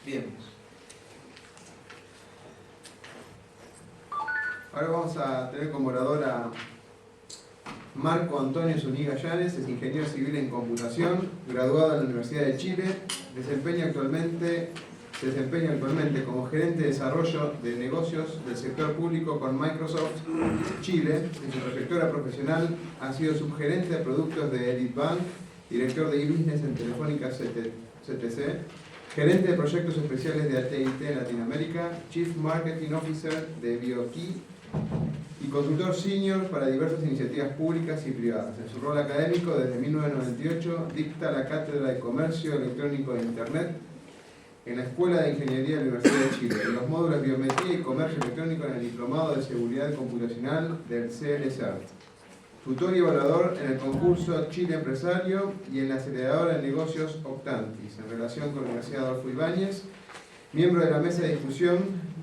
Bien. Ahora vamos a tener como orador a Marco Antonio Zúñiga Llanes, es ingeniero civil en computación, graduado en la Universidad de Chile, se desempeña actualmente como gerente de desarrollo de negocios del sector público con Microsoft Chile. En su trayectoria profesional ha sido subgerente de productos de Elite Bank, director de e-business en Telefónica CTC, gerente de proyectos especiales de AT&T en Latinoamérica, Chief Marketing Officer de BioKey y consultor senior para diversas iniciativas públicas y privadas. En su rol académico, desde 1998, dicta la Cátedra de Comercio Electrónico de Internet en la Escuela de Ingeniería de la Universidad de Chile, en los módulos Biometría y Comercio Electrónico en el Diplomado de Seguridad Computacional del CLCERT. Tutor y evaluador en el concurso Chile Empresario y en la aceleradora de negocios Optantis, en relación con la Universidad Adolfo Ibáñez, miembro de la mesa de discusión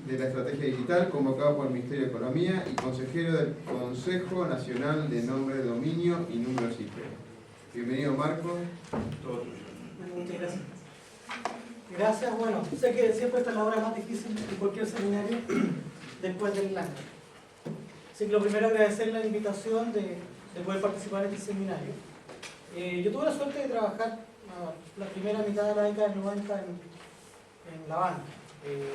de la estrategia digital convocado por el Ministerio de Economía y consejero del Consejo Nacional de Nombre, Dominio y Números IP. Bienvenido, Marco. Todo tuyo. Muchas gracias. Gracias. Bueno, sé que siempre esta es la hora más difícil de cualquier seminario después del año. Así que lo primero, agradecer la invitación de poder participar en este seminario. Yo tuve la suerte de trabajar la primera mitad de la década del 90 en la banca.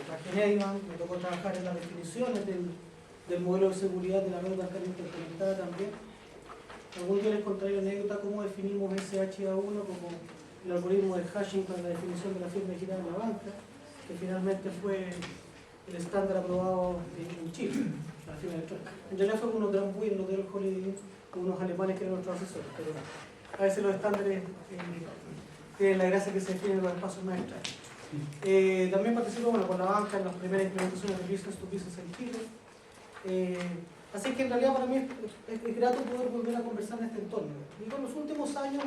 Trabajé en Edibank, me tocó trabajar en las definiciones del modelo de seguridad de la red bancaria interconectada también. Algún día les contaré la anécdota cómo definimos SHA-1 como el algoritmo de hashing para la definición de la firma digital en la banca, que finalmente fue el estándar aprobado en Chile, la firma electrónica. En realidad fue unos Drambuie, los del Holiday, unos alemanes que eran nuestros asesores, pero a veces los estándares tienen la gracia que se definen los espacios más extraños. También participo con la banca en las primeras implementaciones de Business to Business en Chile. Así que en realidad para mí es grato poder volver a conversar en este entorno. Y con los últimos años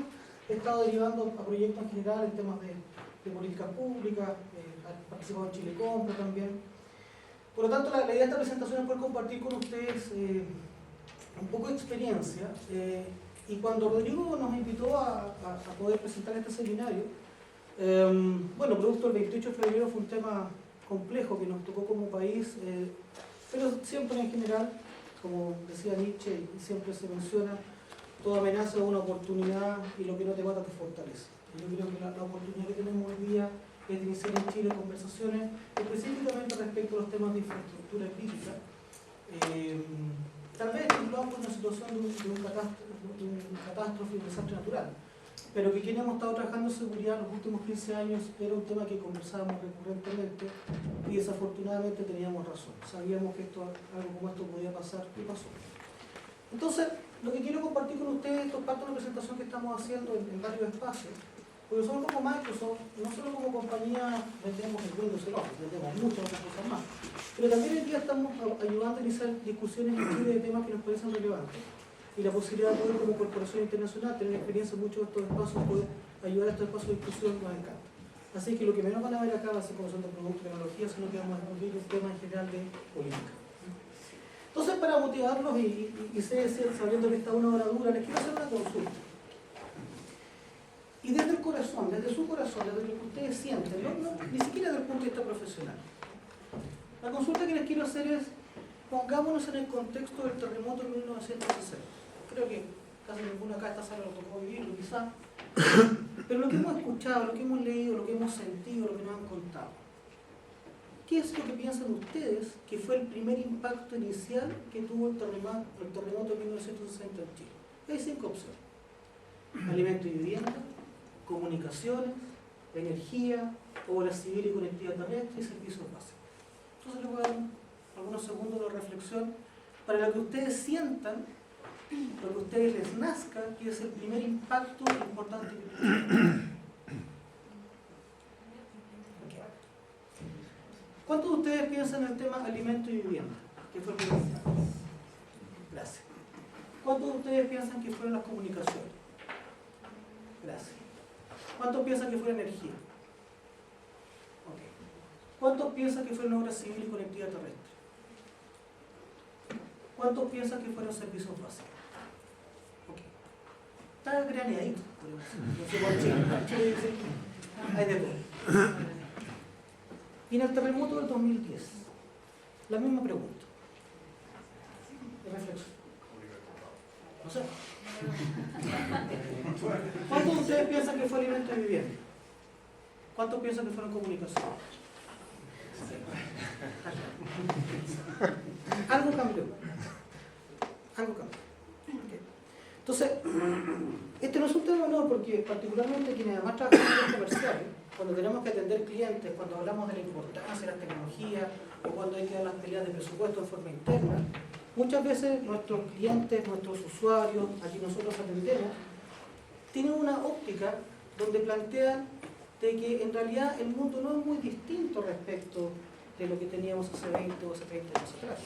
he estado derivando a proyectos en general en temas de políticas públicas, he participado en Chile Compra también. Por lo tanto, la idea de esta presentación es poder compartir con ustedes un poco de experiencia. Y cuando Rodrigo nos invitó a poder presentar este seminario, bueno, producto del 28 de febrero fue un tema complejo que nos tocó como país, pero siempre en general, como decía Nietzsche, y siempre se menciona, toda amenaza es una oportunidad y lo que no te mata te fortalece. Yo creo que la oportunidad que tenemos hoy día es de iniciar en Chile conversaciones específicamente respecto a los temas de infraestructura crítica, tal vez estimulados por una situación de un catástrofe, un desastre natural, pero que quienes hemos estado trabajando en seguridad los últimos 15 años era un tema que conversábamos recurrentemente y desafortunadamente teníamos razón. Sabíamos que algo como esto podía pasar y pasó. Entonces, lo que quiero compartir con ustedes, esto es parte de una presentación que estamos haciendo en varios espacios, porque nosotros como Microsoft, no solo como compañía vendemos el Windows y el Office, vendemos muchas otras cosas más, pero también hoy día estamos ayudando a iniciar discusiones en Chile de temas que nos parecen relevantes. Y la posibilidad de poder como corporación internacional tener experiencia en muchos de estos espacios, poder ayudar a estos espacios de discusión nos encanta. Así que lo que menos van a ver acá va a ser conocimiento de productos y tecnología, sino que vamos a discutir un tema en general de política. Entonces, para motivarlos y sabiendo que esta una hora dura, les quiero hacer una consulta. Y desde el corazón, desde su corazón, desde lo que ustedes sienten, ni siquiera desde el punto de vista profesional. La consulta que les quiero hacer es, pongámonos en el contexto del terremoto de 1960. Creo que casi ninguna acá de esta sala lo tocó vivirlo, quizás. Pero lo que hemos escuchado, lo que hemos leído, lo que hemos sentido, lo que nos han contado. ¿Qué es lo que piensan ustedes que fue el primer impacto inicial que tuvo el terremoto de 1960 en Chile? Hay 5 opciones. Alimento y vivienda, comunicaciones, energía, obra civil y conectividad terrestre y servicios básicos. Entonces les voy a dar algunos segundos de reflexión para lo que ustedes sientan, lo que a ustedes les nazca, que es el primer impacto importante que tienen. ¿Cuántos de ustedes piensan en el tema alimento y vivienda? ¿Qué fue el primer impacto? Gracias. ¿Cuántos de ustedes piensan que fueron las comunicaciones? Gracias. ¿Cuántos piensan que fue energía? Okay. ¿Cuántos piensan que fueron obra civil y conectividad terrestre? ¿Cuántos piensan que fueron servicios básicos? Okay. Está graneadito, podemos decir. No sé por qué. Hay de todo. Y en el terremoto del 2010, la misma pregunta. De reflexión. No sé. ¿Cuántos de ustedes piensan que fue alimento y vivienda? ¿Cuántos piensan que fueron comunicación? Algo cambió. Algo cambió. Okay. Entonces, este no es un tema menor porque particularmente quienes además trabajan en los comerciales, cuando tenemos que atender clientes, cuando hablamos de la importancia de las tecnologías o cuando hay que dar las peleas de presupuesto de forma interna, muchas veces nuestros clientes, nuestros usuarios, a quienes nosotros atendemos, tienen una óptica donde plantean de que en realidad el mundo no es muy distinto respecto de lo que teníamos hace 20 o hace 30 años atrás.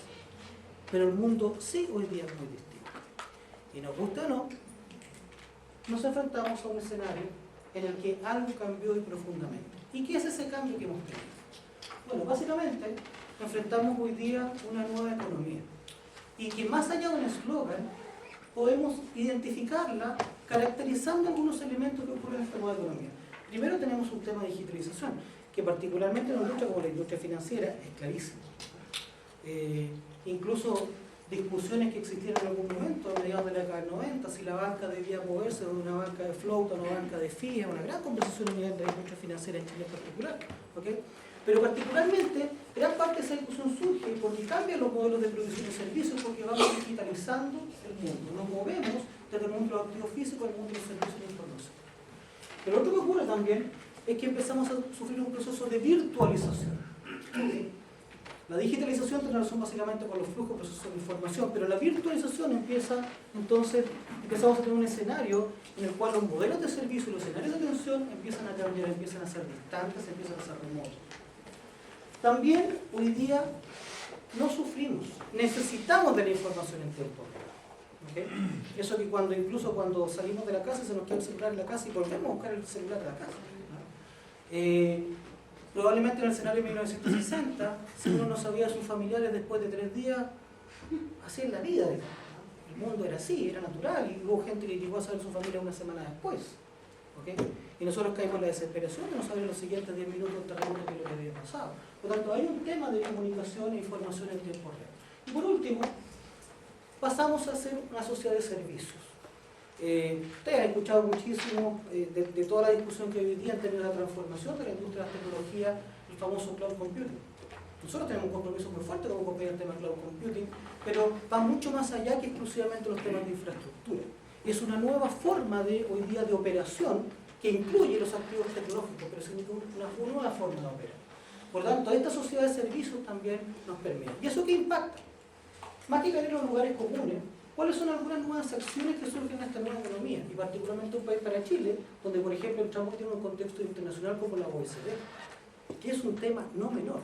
Pero el mundo sí hoy día es muy distinto. Y nos gusta o no, nos enfrentamos a un escenario en el que algo cambió y profundamente. ¿Y qué es ese cambio que hemos tenido? Bueno, básicamente enfrentamos hoy día una nueva economía. Y que más allá de un eslogan, podemos identificarla caracterizando algunos elementos que ocurren en esta nueva economía. Primero tenemos un tema de digitalización, que particularmente en una industria como la industria financiera es clarísimo. Incluso discusiones que existieron en algún momento, a mediados de la década del 90, si la banca debía moverse de una banca de float a una banca de fee, una gran conversación a nivel de la industria financiera en Chile en particular. ¿Okay? Pero particularmente, gran parte de esa discusión surge porque cambian los modelos de producción de servicios porque vamos digitalizando el mundo. Nos movemos desde el mundo activo físico al mundo de los servicios de información. Pero lo otro que ocurre también es que empezamos a sufrir un proceso de virtualización. ¿Okay? La digitalización tiene relación básicamente con los flujos, procesos de información, pero la virtualización empieza, entonces, empezamos a tener un escenario en el cual los modelos de servicio y los escenarios de atención empiezan a cambiar, empiezan a ser distantes, empiezan a ser remotos. También hoy día no sufrimos, necesitamos de la información en tiempo real. ¿Okay? Eso que incluso cuando salimos de la casa se nos queda el celular en la casa y volvemos a buscar el celular de la casa. ¿No? Probablemente en el escenario de 1960, si uno no sabía de sus familiares después de 3 días, así es la vida. El mundo era así, era natural, y hubo gente que llegó a saber de su familia una semana después. ¿Okay? Y nosotros caímos en la desesperación de no saber en los siguientes 10 minutos el terremoto que lo que había pasado. Por lo tanto, hay un tema de comunicación e información en tiempo real. Y por último, pasamos a ser una sociedad de servicios. Ustedes han escuchado muchísimo de toda la discusión que hoy día en términos de la transformación de la industria de la tecnología, el famoso cloud computing. Nosotros tenemos un compromiso muy fuerte como compañía del tema cloud computing, pero va mucho más allá que exclusivamente los temas de infraestructura. Es una nueva forma de hoy día de operación que incluye los activos tecnológicos, pero es una nueva forma de operar. Por lo tanto, esta sociedad de servicios también nos permite. ¿Y eso qué impacta? Más que caer en los lugares comunes, ¿cuáles son algunas nuevas acciones que surgen en esta nueva economía? Y particularmente un país para Chile, donde por ejemplo entramos en un contexto internacional como la OECD, que es un tema no menor.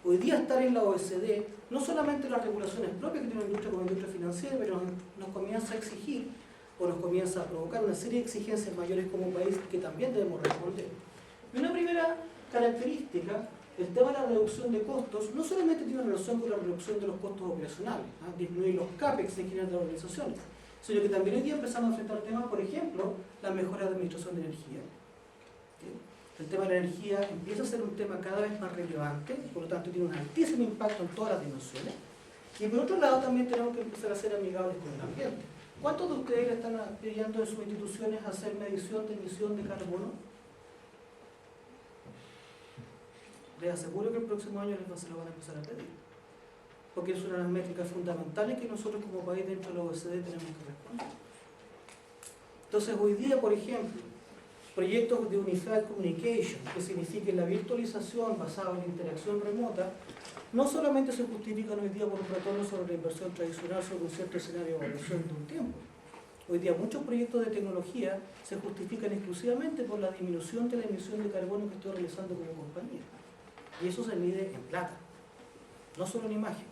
Hoy día estar en la OECD, no solamente las regulaciones propias que tiene la industria como industria financiera, pero nos comienza a exigir o nos comienza a provocar una serie de exigencias mayores como país que también debemos responder. Y una primera característica, el tema de la reducción de costos, no solamente tiene relación con la reducción de los costos operacionales, disminuir los CAPEX en general de las organizaciones, sino que también hoy día empezamos a enfrentar temas, por ejemplo, la mejora de administración de energía. El tema de la energía empieza a ser un tema cada vez más relevante, por lo tanto tiene un altísimo impacto en todas las dimensiones. Y por otro lado también tenemos que empezar a ser amigables con el ambiente. ¿Cuántos de ustedes le están pidiendo en sus instituciones hacer medición de emisión de carbono? Les aseguro que el próximo año se lo van a empezar a pedir. Porque es una de las métricas fundamentales que nosotros como país dentro de la OECD tenemos que responder. Entonces hoy día, por ejemplo, proyectos de Unified Communication, que significa la virtualización basada en la interacción remota, no solamente se justifican hoy día por un retorno sobre la inversión tradicional sobre un cierto escenario de evaluación de un tiempo. Hoy día muchos proyectos de tecnología se justifican exclusivamente por la disminución de la emisión de carbono que estoy realizando como compañía. Y eso se mide en plata, no solo en imagen.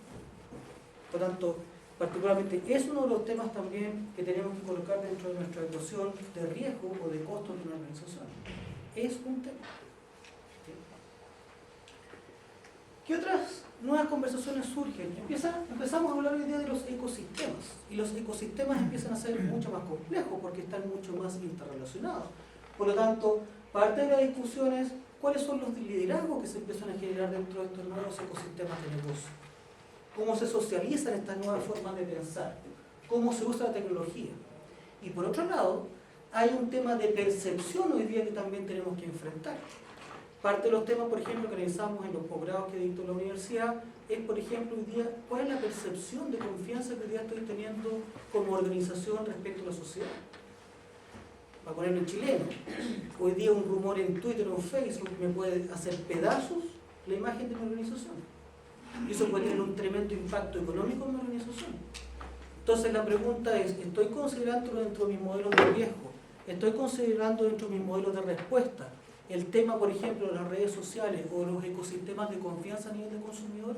Por tanto, particularmente es uno de los temas también que tenemos que colocar dentro de nuestra ecuación de riesgo o de costos de una organización. Es un tema. ¿Sí? ¿Qué otras nuevas conversaciones surgen? Empezamos a hablar hoy día de los ecosistemas. Y los ecosistemas empiezan a ser mucho más complejos porque están mucho más interrelacionados. Por lo tanto, Parte de la discusión es cuáles son los liderazgos que se empiezan a generar dentro de estos nuevos ecosistemas de negocio. Cómo se socializan estas nuevas formas de pensar. Cómo se usa la tecnología. Y por otro lado, hay un tema de percepción hoy día que también tenemos que enfrentar. Parte de los temas, por ejemplo, que realizamos en los posgrados que dicto en la universidad es, por ejemplo, hoy día, cuál es la percepción de confianza que hoy día estoy teniendo como organización respecto a la sociedad. Para ponerlo en chileno, hoy día un rumor en Twitter o en Facebook me puede hacer pedazos la imagen de mi organización. Y eso puede tener un tremendo impacto económico en mi organización. Entonces la pregunta es, ¿estoy considerando dentro de mis modelos de riesgo? ¿Estoy considerando dentro de mis modelos de respuesta el tema, por ejemplo, de las redes sociales o los ecosistemas de confianza a nivel de consumidor?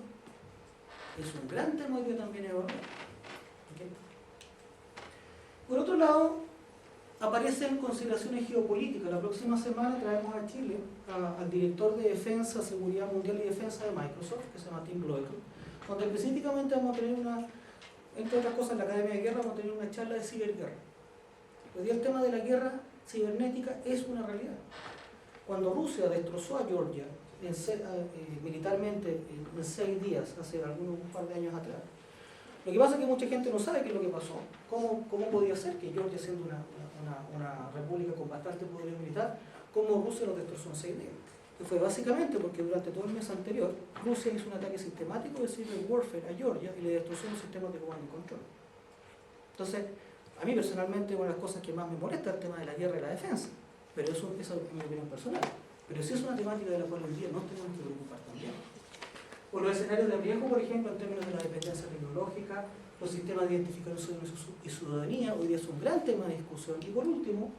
Es un gran tema que también evaluar. ¿Okay? Por otro lado, aparecen consideraciones geopolíticas. La próxima semana traemos a Chile al director de Defensa, Seguridad Mundial y Defensa de Microsoft, que se llama Tim Bloekel, donde específicamente vamos a tener entre otras cosas, en la Academia de Guerra vamos a tener una charla de ciberguerra. Hoy día el tema de la guerra cibernética es una realidad. Cuando Rusia destrozó a Georgia militarmente en 6 días, hace un par de años atrás, lo que pasa es que mucha gente no sabe qué es lo que pasó. ¿Cómo podía ser que Georgia, siendo una república con bastante poder militar, cómo Rusia lo destrozó en 6 días? Y fue básicamente porque durante todo el mes anterior Rusia hizo un ataque sistemático de cyber warfare a Georgia y le destrozó los sistemas de comando y control. Entonces, a mí personalmente una de las cosas que más me molesta es el tema de la guerra y la defensa, pero eso es mi opinión personal. Pero sí es una temática de la cual hoy día nos tenemos que preocupar también. Por los escenarios de riesgo, por ejemplo, en términos de la dependencia tecnológica, los sistemas de identificación y ciudadanía, hoy día es un gran tema de discusión. Y por último,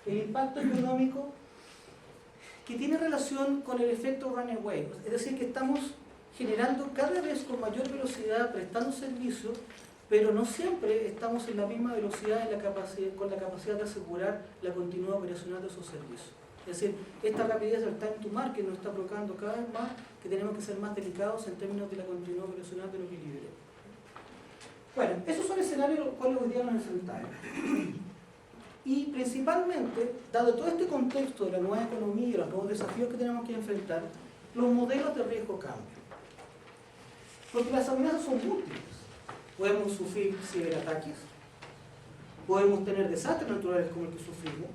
el impacto económico que tiene relación con el efecto runaway, es decir, que estamos generando cada vez con mayor velocidad, prestando servicios, pero no siempre estamos en la misma velocidad con la capacidad de asegurar la continuidad operacional de esos servicios. Es decir, esta rapidez del time to market nos está provocando cada vez más que tenemos que ser más delicados en términos de la continuidad operacional de lo que liberemos. Bueno, esos son escenarios a los cuales hoy día nos enfrentamos. Y principalmente, dado todo este contexto de la nueva economía y los nuevos desafíos que tenemos que enfrentar, los modelos de riesgo cambian. Porque las amenazas son múltiples. Podemos sufrir ciberataques, podemos tener desastres naturales como el que sufrimos,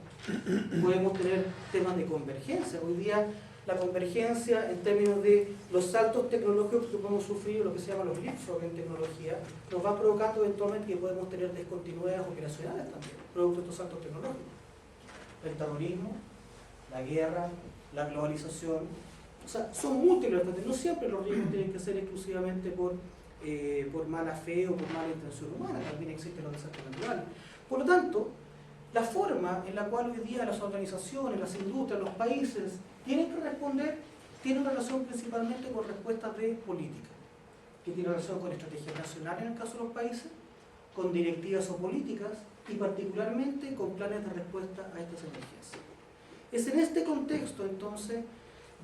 podemos tener temas de convergencia. Hoy día la convergencia en términos de los saltos tecnológicos que podemos sufrir, lo que se llama los leapfrog en tecnología, nos va provocando eventualmente que podemos tener descontinuidades operacionales también, producto de estos saltos tecnológicos. El terrorismo, la guerra, la globalización, o sea, son múltiples, no siempre los riesgos tienen que ser exclusivamente por mala fe o por mala intención humana, también existen los desastres naturales. Por lo tanto, la forma en la cual hoy día las organizaciones, las industrias, los países tienen que responder tiene relación principalmente con respuestas de política, que tiene relación con estrategias nacionales en el caso de los países, con directivas o políticas y particularmente con planes de respuesta a estas emergencias. Es en este contexto entonces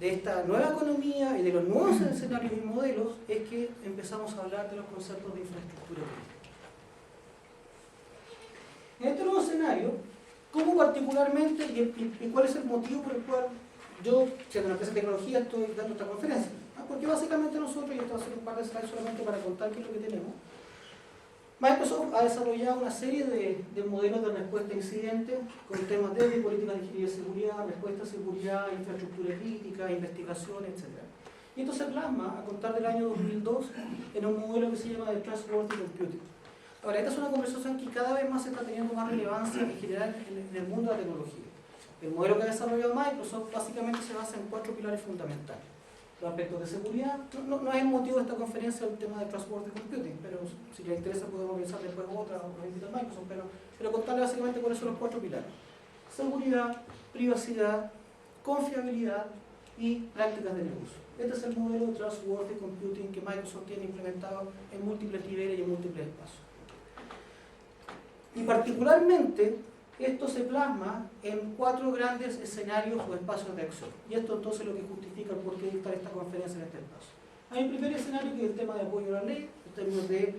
de esta nueva economía y de los nuevos escenarios y modelos es que empezamos a hablar de los conceptos de infraestructura crítica. En este nuevo escenario, ¿cómo particularmente y cuál es el motivo por el cual yo, siendo una empresa de tecnología, estoy dando esta conferencia? Porque básicamente nosotros, y esto va a ser un par de slides solamente para contar qué es lo que tenemos, Microsoft ha desarrollado una serie de modelos de respuesta a incidentes con temas de políticas de ingeniería de seguridad, respuesta a seguridad, infraestructura crítica, investigación, etc. Y esto se plasma a contar del año 2002 en un modelo que se llama de Trustworthy Computing. Ahora, esta es una conversación que cada vez más está teniendo más relevancia en general en el mundo de la tecnología. El modelo que ha desarrollado Microsoft básicamente se basa en 4 pilares fundamentales. Los aspectos de seguridad, no es el motivo de esta conferencia el tema de Trustworthy Computing, pero si les interesa podemos pensar después otra o nos invita a Microsoft, pero contarles básicamente cuáles son los 4 pilares. Seguridad, privacidad, confiabilidad y prácticas de negocio. Este es el modelo de Trustworthy Computing que Microsoft tiene implementado en múltiples niveles y en múltiples espacios. Y particularmente, esto se plasma en 4 grandes escenarios o espacios de acción. Y esto entonces es lo que justifica el por qué dictar esta conferencia en este espacio. Hay un primer escenario que es el tema de apoyo a la ley, en términos de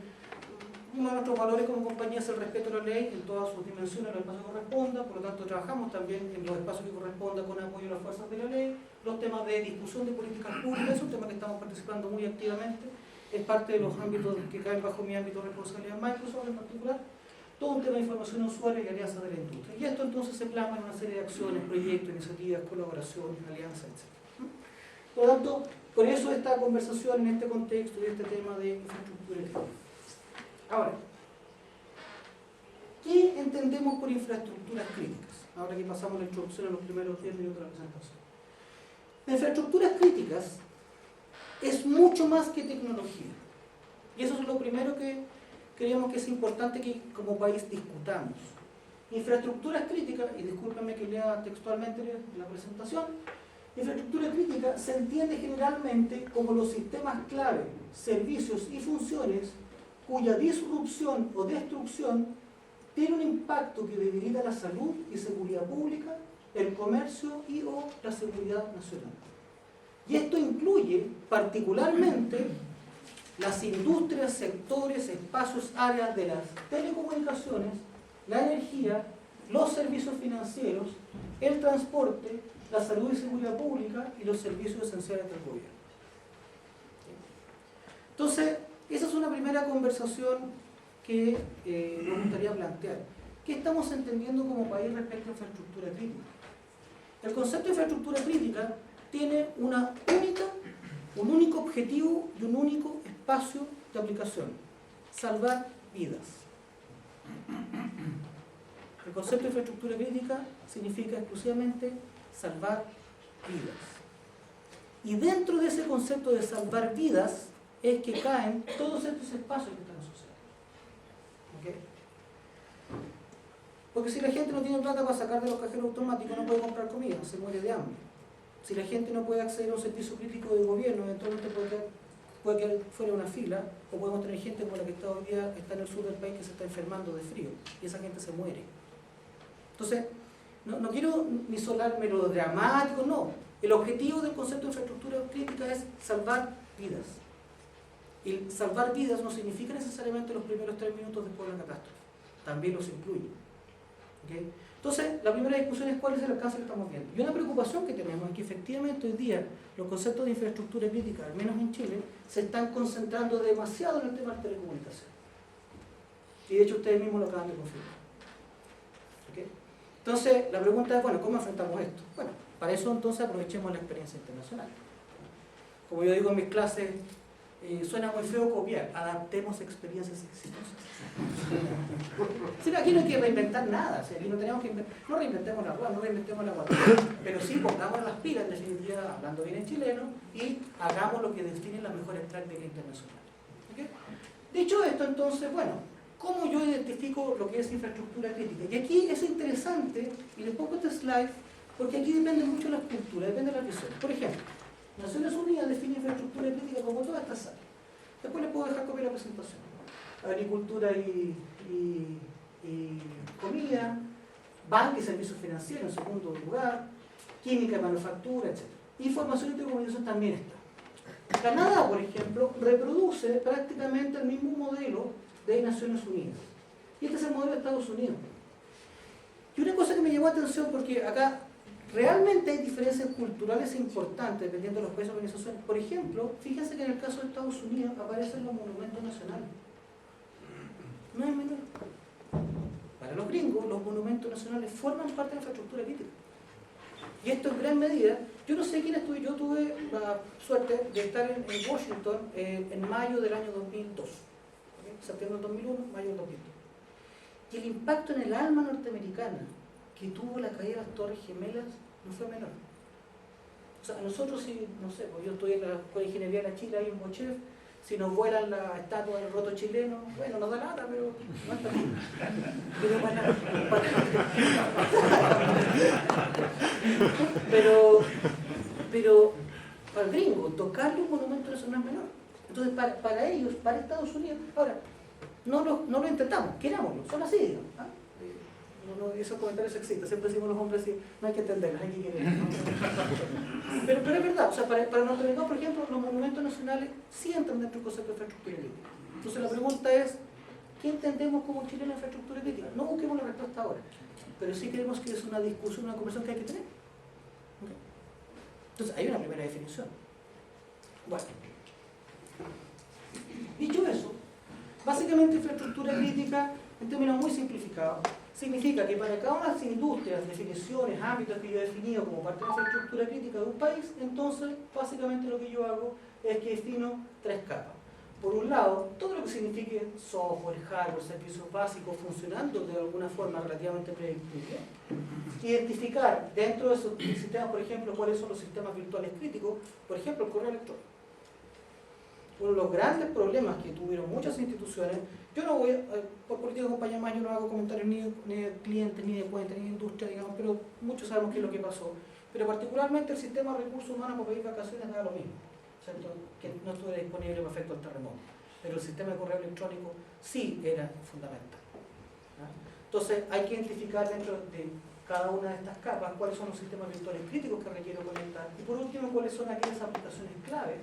uno de nuestros valores como compañía es el respeto a la ley en todas sus dimensiones, en los espacios que corresponda, por lo tanto trabajamos también en los espacios que corresponda con apoyo a las fuerzas de la ley. Los temas de discusión de políticas públicas es un tema que estamos participando muy activamente, es parte de los ámbitos que caen bajo mi ámbito de responsabilidad en Microsoft en particular, todo un tema de información a usuario y alianzas de la industria. Y esto entonces se plasma en una serie de acciones, proyectos, iniciativas, colaboraciones, alianzas, etc. Por lo tanto, por eso esta conversación en este contexto y este tema de infraestructura crítica. Ahora, ¿qué entendemos por infraestructuras críticas? Ahora que pasamos la introducción en los primeros 10 minutos de la presentación. Infraestructuras críticas es mucho más que tecnología. Y eso es lo primero que creemos que es importante que como país discutamos. Infraestructuras críticas, y discúlpenme que lea textualmente la presentación, infraestructura crítica se entiende generalmente como los sistemas clave, servicios y funciones cuya disrupción o destrucción tiene un impacto que debilita la salud y seguridad pública, el comercio y o la seguridad nacional. Y esto incluye particularmente las industrias, sectores, espacios, áreas de las telecomunicaciones, la energía, los servicios financieros, el transporte, la salud y seguridad pública y los servicios esenciales del gobierno. Entonces, esa es una primera conversación que nos gustaría plantear. ¿Qué estamos entendiendo como país respecto a infraestructura crítica? El concepto de infraestructura crítica tiene un único objetivo y un único espacio de aplicación: salvar vidas. El concepto de infraestructura crítica significa exclusivamente salvar vidas. Y dentro de ese concepto de salvar vidas es que caen todos estos espacios que están asociados. ¿Okay? Porque si la gente no tiene plata para sacar de los cajeros automáticos, no puede comprar comida, se muere de hambre. Si la gente no puede acceder a un servicio crítico de gobierno, eventualmente puede quedar fuera de una fila, o podemos tener gente como la que está hoy día, está en el sur del país, que se está enfermando de frío, y esa gente se muere. Entonces, no quiero ni sonar melodramático, no. El objetivo del concepto de infraestructura crítica es salvar vidas. Y salvar vidas no significa necesariamente los primeros 3 minutos después de la catástrofe, también los incluye. ¿Okay? Entonces, la primera discusión es cuál es el alcance que estamos viendo. Y una preocupación que tenemos es que efectivamente hoy día los conceptos de infraestructura crítica, al menos en Chile, se están concentrando demasiado en el tema de telecomunicación. Y de hecho ustedes mismos lo acaban de confirmar. ¿Okay? Entonces, la pregunta es, bueno, ¿cómo enfrentamos esto? Bueno, para eso entonces aprovechemos la experiencia internacional. Como yo digo en mis clases, suena muy feo copiar, adaptemos experiencias exitosas. Sí, aquí no hay que reinventar nada, o sea, aquí no tenemos que no reinventemos la rueda, no reinventemos la guatona, pero sí pongamos las pilas, en definitiva, hablando bien en chileno, y hagamos lo que define las mejores prácticas internacionales. ¿Okay? Dicho esto, entonces, bueno, ¿cómo yo identifico lo que es infraestructura crítica? Y aquí es interesante, y les pongo este slide, porque aquí depende mucho de las culturas, depende de la visión. Por ejemplo, Naciones Unidas define infraestructura crítica como todas estas áreas. Después les puedo dejar copiar la presentación. Agricultura y comida, banca y servicios financieros en segundo lugar, química y manufactura, etc. Información y telecomunicación también está. Canadá, por ejemplo, reproduce prácticamente el mismo modelo de Naciones Unidas. Y este es el modelo de Estados Unidos. Y una cosa que me llamó la atención, porque acá realmente hay diferencias culturales importantes dependiendo de los países de organización. Por ejemplo, fíjense que en el caso de Estados Unidos aparecen los monumentos nacionales. No es menor. Para los gringos, los monumentos nacionales forman parte de la infraestructura crítica. Y esto en gran medida, yo no sé quién estuvo, yo tuve la suerte de estar en Washington en mayo del año 2002. ¿Okay? Septiembre del 2001, mayo del 2002. Y el impacto en el alma norteamericana que tuvo la caída de las Torres Gemelas no fue menor. O sea, nosotros si, no sé, pues yo estoy en la Escuela de Ingeniería de la Chile, ahí en Bochef, si nos vuelan la estatua del roto chileno, bueno, nos da lata, pero no está bien. Pero para el gringo, tocarle un monumento nacional es menor. Entonces, para ellos, para Estados Unidos, ahora, no lo intentamos, querámoslo, son así, digamos. ¿Ah? Esos comentarios existen, siempre decimos los hombres, no hay que entenderlos, hay que quererlos. ¿No? Pero es verdad, o sea, para norteamericanos, por ejemplo, los monumentos nacionales sí entran dentro del concepto de infraestructura crítica. Entonces la pregunta es, ¿qué entendemos como Chile en la infraestructura crítica? No busquemos la respuesta ahora, pero sí creemos que es una discusión, una conversación que hay que tener. ¿Okay? Entonces, hay una primera definición. Bueno, dicho eso, básicamente infraestructura crítica, en términos muy simplificados, significa que para cada una de las industrias, definiciones, ámbitos que yo he definido como parte de la infraestructura crítica de un país, entonces básicamente lo que yo hago es que defino 3 capas. Por un lado, todo lo que signifique software, hardware, servicios básicos funcionando de alguna forma relativamente predictible. Identificar dentro de esos sistemas, por ejemplo, cuáles son los sistemas virtuales críticos, por ejemplo, el correo electrónico. Uno de los grandes problemas que tuvieron muchas instituciones, yo no voy, por política de compañía más, yo no hago comentarios ni de clientes, ni de cuentas, ni de industria, digamos, pero muchos sabemos qué es lo que pasó. Pero particularmente el sistema de recursos humanos para pedir vacaciones da lo mismo, ¿cierto? Que no estuviera disponible para efectos del terremoto. Pero el sistema de correo electrónico sí era fundamental. ¿Ah? Entonces hay que identificar dentro de cada una de estas capas cuáles son los sistemas virtuales críticos que requiero conectar y por último cuáles son aquellas aplicaciones clave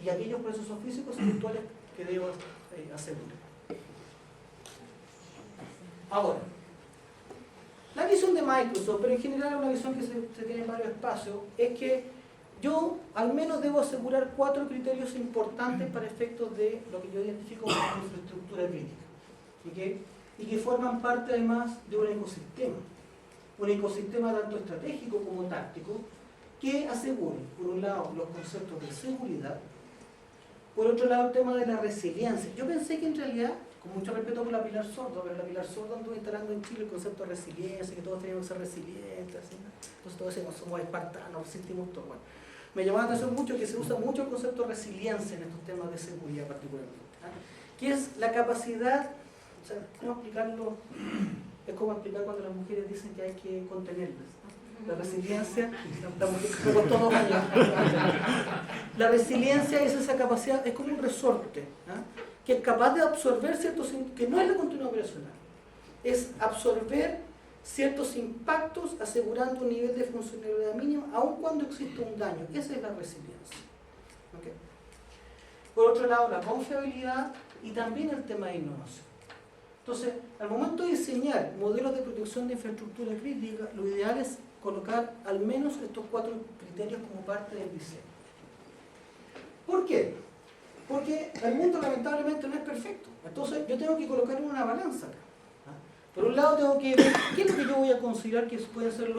y aquellos procesos físicos y virtuales que debo asegurar. Ahora, la visión de Microsoft, pero en general una visión que se tiene en varios espacios, es que yo al menos debo asegurar 4 criterios importantes para efectos de lo que yo identifico como infraestructura crítica, y que forman parte además de un ecosistema tanto estratégico como táctico, que asegure, por un lado, los conceptos de seguridad, por otro lado, el tema de la resiliencia. Yo pensé que en realidad, con mucho respeto por la Pilar Sordo, pero la Pilar Sordo anduvo instalando en Chile el concepto de resiliencia, que todos teníamos que ser resilientes, ¿sí? Entonces todos decimos, somos espartanos, resistimos todo. Bueno, me llamaba la atención mucho que se usa mucho el concepto de resiliencia en estos temas de seguridad particularmente, ¿ah? Que es la capacidad, o sea, ¿cómo explicarlo? Es como explicar cuando las mujeres dicen que hay que contenerlas. La resiliencia, me costó 2 años. La resiliencia es esa capacidad, es como un resorte, ¿eh? Que es capaz de absorber ciertos, que no es la continuidad operacional, es absorber ciertos impactos asegurando un nivel de funcionalidad mínimo aun cuando existe un daño. Esa es la resiliencia. ¿Okay? Por otro lado, la confiabilidad y también el tema de innovación. Entonces, al momento de diseñar modelos de protección de infraestructura crítica, lo ideal es colocar al menos estos 4 criterios como parte del diseño. ¿Por qué? Porque el mundo lamentablemente no es perfecto. Entonces yo tengo que colocar en una balanza acá. Por un lado tengo que ver qué es lo que yo voy a considerar que pueden ser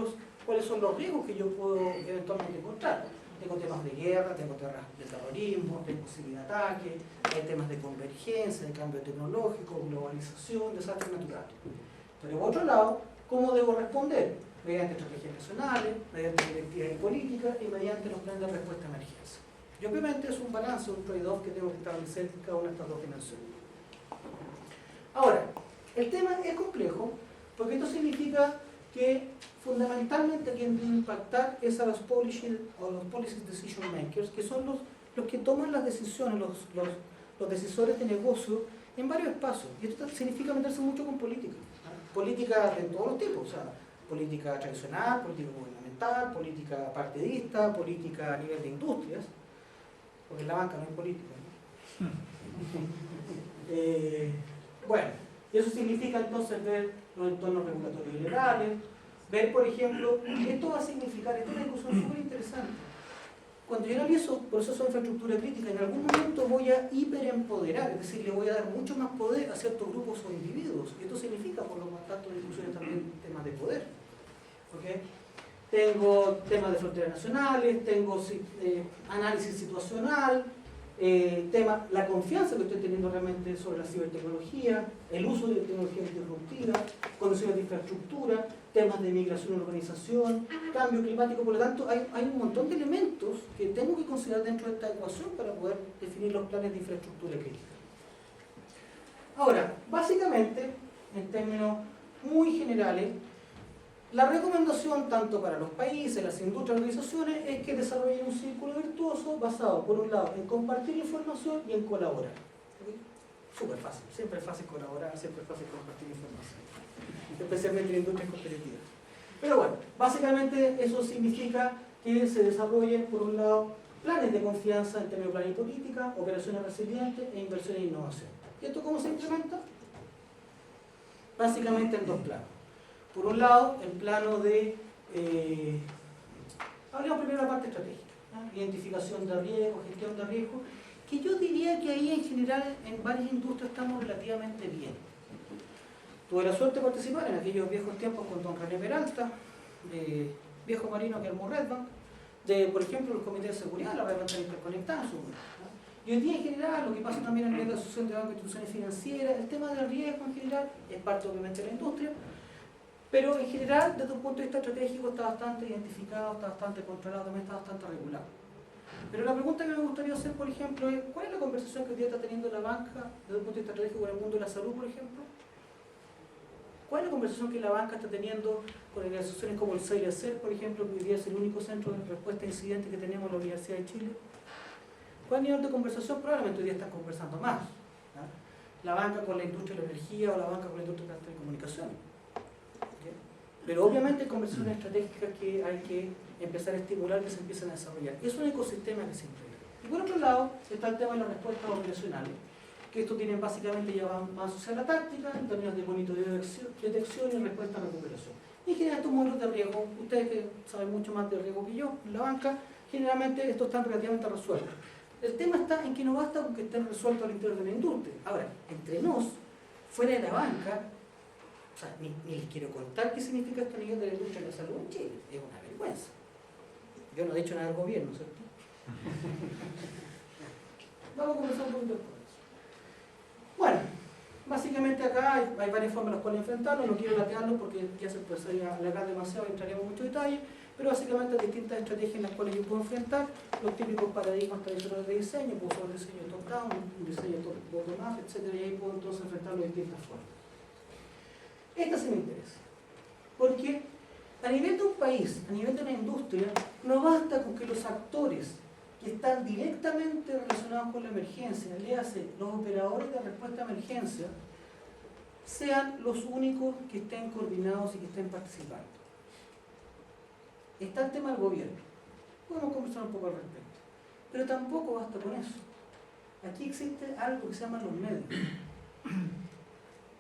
cuáles son los riesgos que yo puedo eventualmente encontrar. Tengo temas de guerra, tengo temas de terrorismo, tengo ciberataque, hay temas de convergencia, de cambio tecnológico, globalización, desastres naturales. Pero por otro lado, ¿cómo debo responder? Mediante estrategias nacionales, mediante directivas y políticas y mediante los planes de respuesta a emergencia. Y obviamente es un balance, un trade-off que tengo que establecer en cada una de estas 2 dimensiones. Ahora, el tema es complejo porque esto significa que fundamentalmente quien debe impactar es a los policy decision makers, que son los que toman las decisiones, los decisores de negocio en varios espacios. Y esto significa meterse mucho con política. Política de todos los tipos, o sea, política tradicional, política gubernamental, política partidista, política a nivel de industrias, porque en la banca no hay política, ¿no? Bueno, y eso significa entonces ver los entornos regulatorios y legales, ver, por ejemplo, esto va a significar, esta es una discusión súper interesante. Cuando yo analizo procesos de infraestructura crítica, en algún momento voy a hiperempoderar, es decir, le voy a dar mucho más poder a ciertos grupos o individuos. Y esto significa, por lo tanto, discusiones también temas de poder. ¿Okay? Tengo temas de fronteras nacionales, tengo análisis situacional, la confianza que estoy teniendo realmente sobre la cibertecnología, el uso de tecnología disruptiva, condiciones de infraestructura, temas de migración y urbanización, cambio climático. Por lo tanto, hay un montón de elementos que tengo que considerar dentro de esta ecuación para poder definir los planes de infraestructura crítica. Ahora, básicamente, en términos muy generales, la recomendación tanto para los países, las industrias y organizaciones es que desarrollen un círculo virtuoso basado, por un lado, en compartir información y en colaborar. ¿Okay? Súper fácil, siempre es fácil colaborar, siempre es fácil compartir información, especialmente en industrias competitivas. Pero bueno, básicamente eso significa que se desarrollen, por un lado, planes de confianza en términos de plan y política, operaciones resilientes e inversión en innovación. ¿Y esto cómo se implementa? básicamente en dos planos. Por un lado, el plano de, hablemos primero de la parte estratégica, ¿no? Identificación de riesgo, gestión de riesgo, que yo diría que ahí en general en varias industrias estamos relativamente bien. Tuve la suerte de participar en aquellos viejos tiempos con don René Peralta, viejo marino que armó Redbank, de, por ejemplo, los comités de seguridad, la red interconectada en su momento, ¿no? Y hoy día en general, lo que pasa también a nivel de asociación de bancos e instituciones financieras, el tema del riesgo en general, es parte obviamente de la industria, pero en general, desde un punto de vista estratégico, está bastante identificado, está bastante controlado, también está bastante regulado. Pero la pregunta que me gustaría hacer, por ejemplo, es ¿cuál es la conversación que hoy día está teniendo la banca desde un punto de vista estratégico con el mundo de la salud, por ejemplo? ¿Cuál es la conversación que la banca está teniendo con organizaciones como el CIRSER, por ejemplo, que hoy día es el único centro de respuesta a incidentes que tenemos en la Universidad de Chile? ¿Cuál nivel de conversación? Probablemente hoy día están conversando más, ¿no? La banca con la industria de la energía o la banca con la industria de las telecomunicaciones. ¿Okay? Pero obviamente hay conversaciones estratégicas que hay que empezar a estimular, que se empiecen a desarrollar. Es un ecosistema que se integra. Y por otro lado está el tema de las respuestas operacionales, que esto tienen básicamente ya más asociado a la táctica, en términos de monitoreo, detección y respuesta a recuperación. Y generan estos modelos de riesgo, ustedes que saben mucho más de riesgo que yo, en la banca, generalmente estos están relativamente resueltos. El tema está en que no basta con que estén resueltos al interior de la industria. Ahora, entre nos, fuera de la banca, o sea, ni les quiero contar qué significa esto a nivel de la industria de la salud en Chile. Es una vergüenza. Yo no he dicho nada al gobierno, ¿cierto? Vamos a conversar un poquito por eso. Bueno, básicamente acá hay varias formas en las cuales enfrentarlo. No quiero latearlo porque ya se empezaría a alargar demasiado y entraríamos en mucho detalle. Pero básicamente hay distintas estrategias en las cuales yo puedo enfrentar los típicos paradigmas tradicionales de diseño, puedo usar un diseño top-down, un diseño bottom-up, etc. Y ahí puedo entonces enfrentarlo de distintas formas. Esta sí me interesa. Porque a nivel de un país, a nivel de una industria, no basta con que los actores que están directamente relacionados con la emergencia, le hacen los operadores de respuesta a emergencia, sean los únicos que estén coordinados y que estén participando. Está el tema del gobierno. Podemos conversar un poco al respecto. Pero tampoco basta con eso. Aquí existe algo que se llama los medios.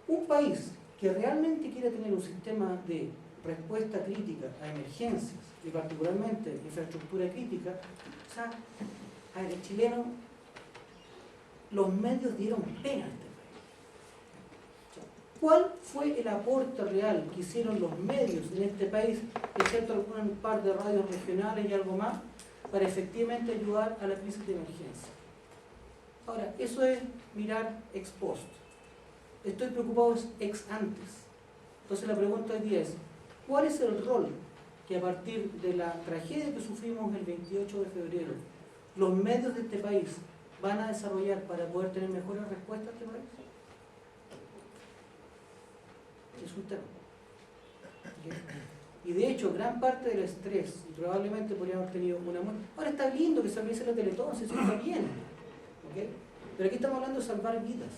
Un país que realmente quiera tener un sistema de respuesta crítica a emergencias y particularmente infraestructura crítica, o sea, a ver, el chileno, los medios dieron pena a este país. O sea, ¿cuál fue el aporte real que hicieron los medios en este país, excepto un par de radios regionales y algo más, para efectivamente ayudar a la crisis de emergencia? Ahora, eso es mirar ex post. Estoy preocupado ex antes. Entonces la pregunta hoy día es, ¿cuál es el rol que a partir de la tragedia que sufrimos el 28 de febrero, los medios de este país van a desarrollar para poder tener mejores respuestas a este país? Es un tema. Y de hecho, gran parte del estrés, y probablemente podríamos haber tenido una muerte. Ahora está lindo que se realice la Teletón, si eso está bien. ¿Okay? Pero aquí estamos hablando de salvar vidas.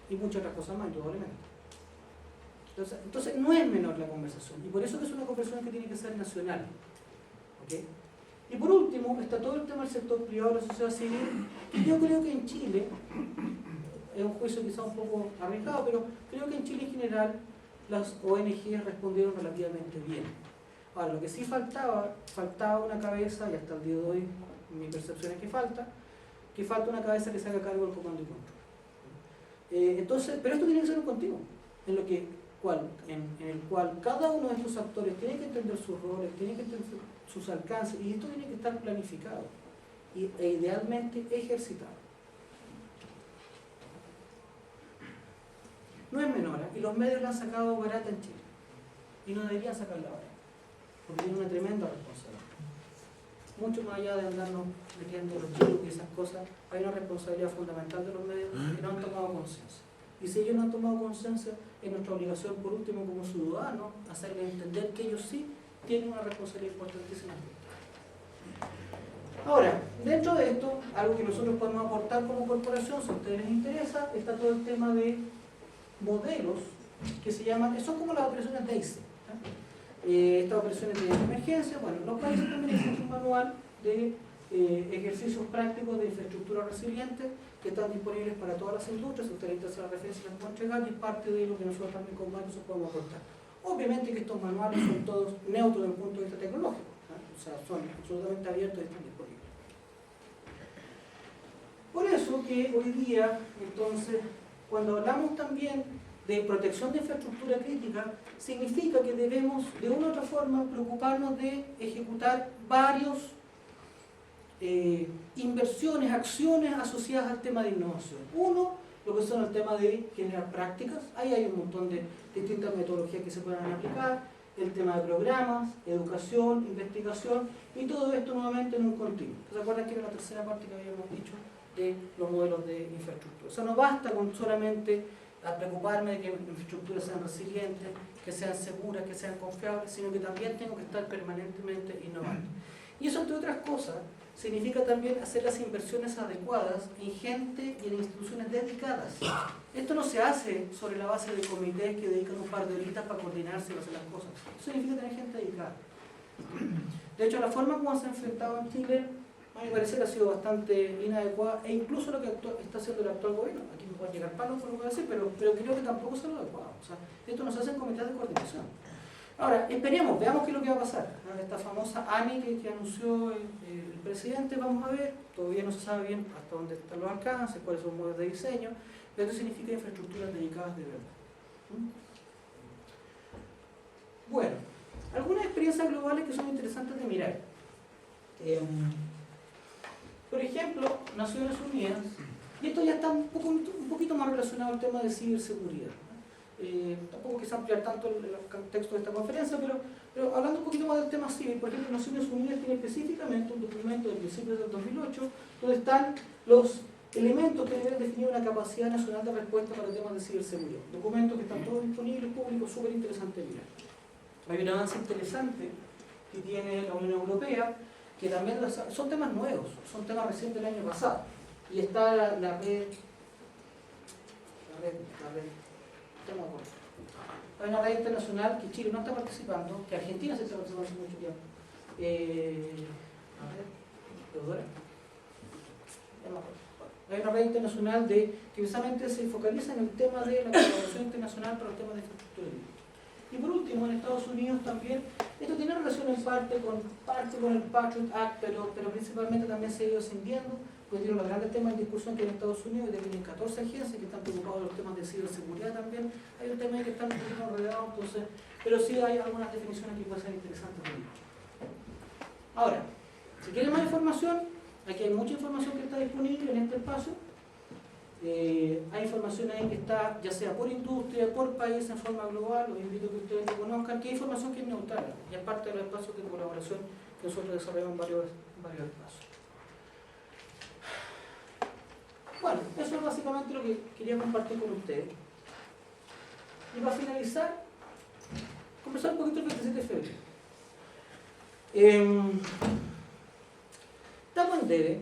Y muchas otras cosas más, probablemente. Entonces no es menor la conversación. Y por eso que es una conversación que tiene que ser nacional. ¿Okay? Y por último, está todo el tema del sector privado de la sociedad civil. Y yo creo que en Chile, es un juicio quizá un poco arriesgado, pero creo que en Chile en general las ONG respondieron relativamente bien. Ahora, lo que sí faltaba una cabeza, y hasta el día de hoy mi percepción es que falta una cabeza que se haga cargo del comando y control. Entonces, pero esto tiene que ser un continuo, en el cual cada uno de estos actores tiene que entender sus roles, tiene que entender sus alcances, y esto tiene que estar planificado e idealmente ejercitado. No es menor, y los medios la han sacado barata en Chile, y no deberían sacarla barata, porque tiene una tremenda responsabilidad. Mucho más allá de andarnos metiendo los chicos y esas cosas, hay una responsabilidad fundamental de los medios que no han tomado conciencia. Y si ellos no han tomado conciencia, es nuestra obligación, por último, como ciudadanos, hacerles entender que ellos sí tienen una responsabilidad importantísima. Ahora, dentro de esto, algo que nosotros podemos aportar como corporación, si a ustedes les interesa, está todo el tema de modelos que se llaman, son como las operaciones DAISY. Estas operaciones de emergencia, bueno, los países también existen un manual de ejercicios prácticos de infraestructura resiliente que están disponibles para todas las industrias. Si ustedes interesan la referencia, las puedo entregar y es parte de lo que nosotros también con Microsoft podemos aportar. Obviamente que estos manuales son todos neutros desde el punto de vista tecnológico, o sea, son absolutamente abiertos y están disponibles. Por eso que hoy día, entonces, cuando hablamos también de protección de infraestructura crítica, significa que debemos de una u otra forma preocuparnos de ejecutar varios inversiones, acciones asociadas al tema de innovación. Uno, lo que son el tema de generar prácticas, ahí hay un montón de distintas metodologías que se pueden aplicar, el tema de programas, educación, investigación, y todo esto nuevamente en un continuo. ¿Se acuerdan que era la tercera parte que habíamos dicho de los modelos de infraestructura? O sea, no basta con solamente preocuparme de que las infraestructuras sean resilientes, que sean seguras, que sean confiables, sino que también tengo que estar permanentemente innovando. Y eso, entre otras cosas, significa también hacer las inversiones adecuadas en gente y en instituciones dedicadas. Esto no se hace sobre la base de comités que dedican un par de horitas para coordinarse y hacer las cosas. Eso significa tener gente dedicada. De hecho, la forma como se ha enfrentado en Chile, a mí me parece que ha sido bastante inadecuada, e incluso lo que está haciendo el actual gobierno. Aquí me pueden llegar palos por lo que voy a decir, pero creo que tampoco es lo adecuado. O sea, esto no se hace en comités de coordinación. Ahora, esperemos, veamos qué es lo que va a pasar. Esta famosa ANI que anunció el presidente, vamos a ver, todavía no se sabe bien hasta dónde están los alcances, cuáles son los modelos de diseño, pero esto significa infraestructuras dedicadas de verdad. Bueno, algunas experiencias globales que son interesantes de mirar. Por ejemplo, Naciones Unidas, y esto ya está un poquito más relacionado al tema de ciberseguridad. Tampoco quise ampliar tanto el contexto de esta conferencia, pero hablando un poquito más del tema civil, por ejemplo, Naciones Unidas tiene específicamente un documento del principio del 2008, donde están los elementos que deben definir una capacidad nacional de respuesta para temas de ciberseguridad. Documentos que están todos disponibles, públicos, súper interesante mirar. Hay un avance interesante que tiene la Unión Europea, que también son temas nuevos, son temas recientes del año pasado. Y está la red. Hay una red internacional que Chile no está participando, que Argentina se está participando hace mucho tiempo. Hay una red internacional que precisamente se focaliza en el tema de la colaboración internacional para el tema de infraestructura. Y por último, en Estados Unidos también, esto tiene relación en parte con el Patriot Act, pero principalmente también se ha ido ascendiendo, porque tiene los grandes temas en discusión que en Estados Unidos, tienen 14 agencias que están preocupadas de los temas de ciberseguridad también. Hay un tema que están un poquito enredados, entonces, pero sí hay algunas definiciones que pueden ser interesantes. Ahora, si quieren más información, aquí hay mucha información que está disponible en este espacio. Hay información ahí que está, ya sea por industria, por país, en forma global. Los invito a que ustedes lo conozcan, que hay información que es neutral y es parte de los espacios de colaboración que nosotros desarrollamos en varios espacios. Bueno, eso es básicamente lo que quería compartir con ustedes. Y para finalizar, conversar un poquito el 27 de febrero. Estamos en debe.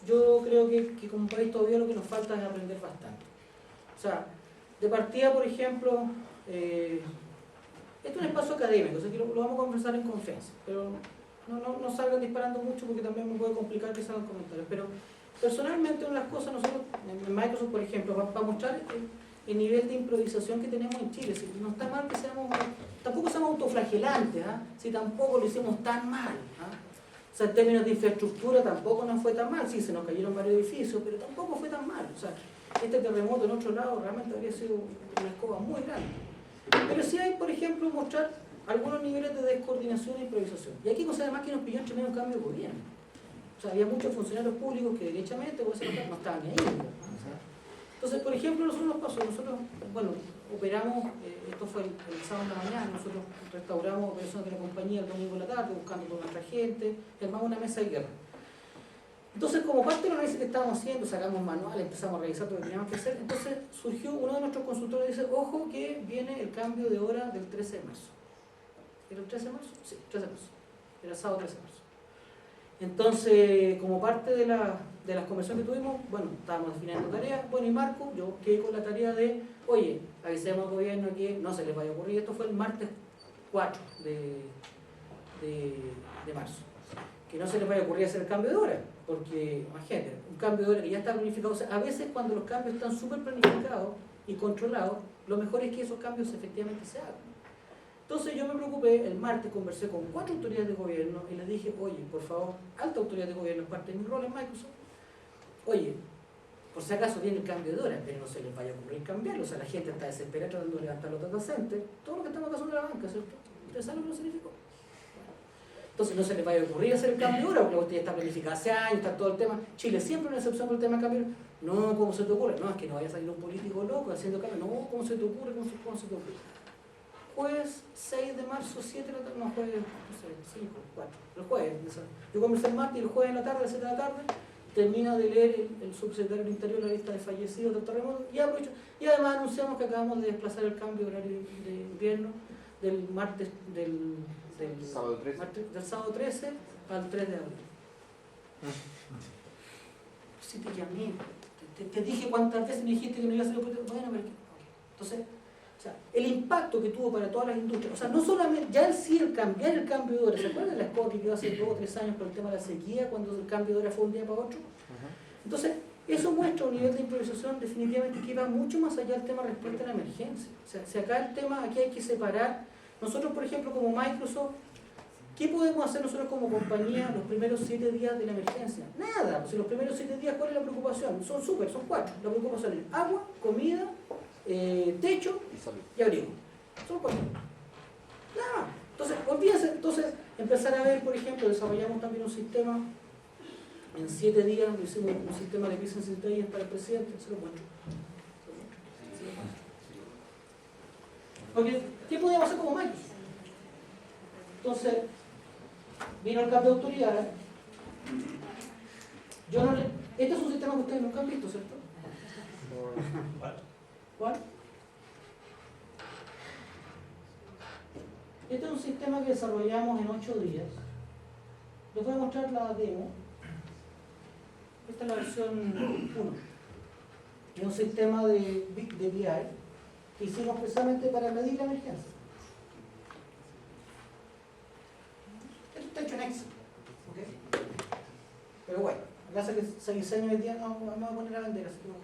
Yo creo que como país todavía lo que nos falta es aprender bastante. O sea, de partida, por ejemplo, esto es un espacio académico, o sea que lo vamos a conversar en confianza, pero no salgan disparando mucho porque también me puede complicar que salgan comentarios. Pero personalmente, una de las cosas, nosotros en Microsoft, por ejemplo, para mostrar el nivel de improvisación que tenemos en Chile, si no está mal que tampoco seamos autoflagelantes, si tampoco lo hicimos tan mal. O sea, en términos de infraestructura tampoco nos fue tan mal, sí, se nos cayeron varios edificios, pero tampoco fue tan mal. O sea, este terremoto en otro lado realmente habría sido una escoba muy grande. Pero sí hay, por ejemplo, mostrar algunos niveles de descoordinación e improvisación. Y aquí, cosa además que nos pilló en tremendo cambio de gobierno. O sea, había muchos funcionarios públicos que derechamente no estaban ni ahí. Entonces, por ejemplo, nosotros operamos, esto fue el sábado en la mañana, nosotros restauramos operaciones de la compañía el domingo en la tarde, buscando por nuestra gente, armamos una mesa de guerra. Entonces, como parte del análisis que estábamos haciendo, sacamos manual, empezamos a revisar todo lo que teníamos que hacer, entonces surgió uno de nuestros consultores y dice, ojo que viene el cambio de hora del 13 de marzo. ¿Era el 13 de marzo? Sí, 13 de marzo. Era el sábado 13 de marzo. Entonces, como parte de las conversaciones que tuvimos, bueno, estábamos definiendo tareas, bueno, y Marco, yo quedé con la tarea de, oye, avisemos al gobierno que no se les vaya a ocurrir. Esto fue el martes 4 de de marzo. Que no se les vaya a ocurrir hacer el cambio de hora, porque, imagínate, un cambio de hora que ya está planificado. O sea, a veces cuando los cambios están súper planificados y controlados, lo mejor es que esos cambios efectivamente se hagan. Entonces yo me preocupé, el martes conversé con 4 autoridades de gobierno y les dije, oye, por favor, alta autoridad de gobierno, parte de mi rol en Microsoft, oye, por si acaso viene el cambio de hora, pero no se les vaya a ocurrir cambiarlo. O sea, la gente está desesperada tratando de levantar los data centers, todo lo que estamos acá son de la banca, ¿cierto? ¿Ustedes saben lo que lo significó? Entonces no se les vaya a ocurrir hacer el cambio de hora, porque usted ya está planificada hace años, está todo el tema. Chile siempre una excepción por el tema de cambio de hora. No, ¿cómo se te ocurre? No, es que no vaya a salir un político loco haciendo cambio. No, ¿cómo se te ocurre? ¿Cómo se te ocurre? Jueves 6 de marzo, 7 de la tarde, no, jueves, no sé, 5, 4, el jueves. Yo conversé el martes y el jueves en la tarde, a las 7 de la tarde, termina de leer el subsecretario del Interior la lista de fallecidos del terremoto y aprovecho. Y además anunciamos que acabamos de desplazar el cambio de horario de invierno del martes, del sábado 13 al 3 de abril. Si te llamé, te dije cuántas veces me dijiste que no iba a ser bueno, pero entonces, o sea, el impacto que tuvo para todas las industrias, o sea, no solamente, ya el cambiar el cambio de hora, ¿se acuerdan de la SCOA que quedó hace 2 o 3 años por el tema de la sequía, cuando el cambio de hora fue un día para otro? Entonces, eso muestra un nivel de improvisación definitivamente que va mucho más allá del tema respecto a la emergencia. O sea, si acá el tema, aquí hay que separar, nosotros por ejemplo como Microsoft, ¿qué podemos hacer nosotros como compañía los primeros 7 días de la emergencia? Nada, pues si los primeros 7 días, ¿cuál es la preocupación? Son 4. La preocupación es agua, comida, techo y abrigo. Son 4. Nada. Entonces, olvídense, empezar a ver, por ejemplo, desarrollamos también un sistema, en 7 días hicimos un sistema de business intelligence para el presidente, se lo muestro. Porque, ¿qué podíamos hacer como Microsoft? Entonces, vino el cambio de autoridad. Este es un sistema que ustedes nunca han visto, ¿cierto? ¿Cuál? Este es un sistema que desarrollamos en 8 días. Les voy a mostrar la demo. Esta es la versión 1. Es un sistema de BI que hicimos precisamente para medir la emergencia. Esto está hecho en Excel. ¿Okay? Pero bueno, acá se diseña hoy día, no, vamos a poner a vender, así que no.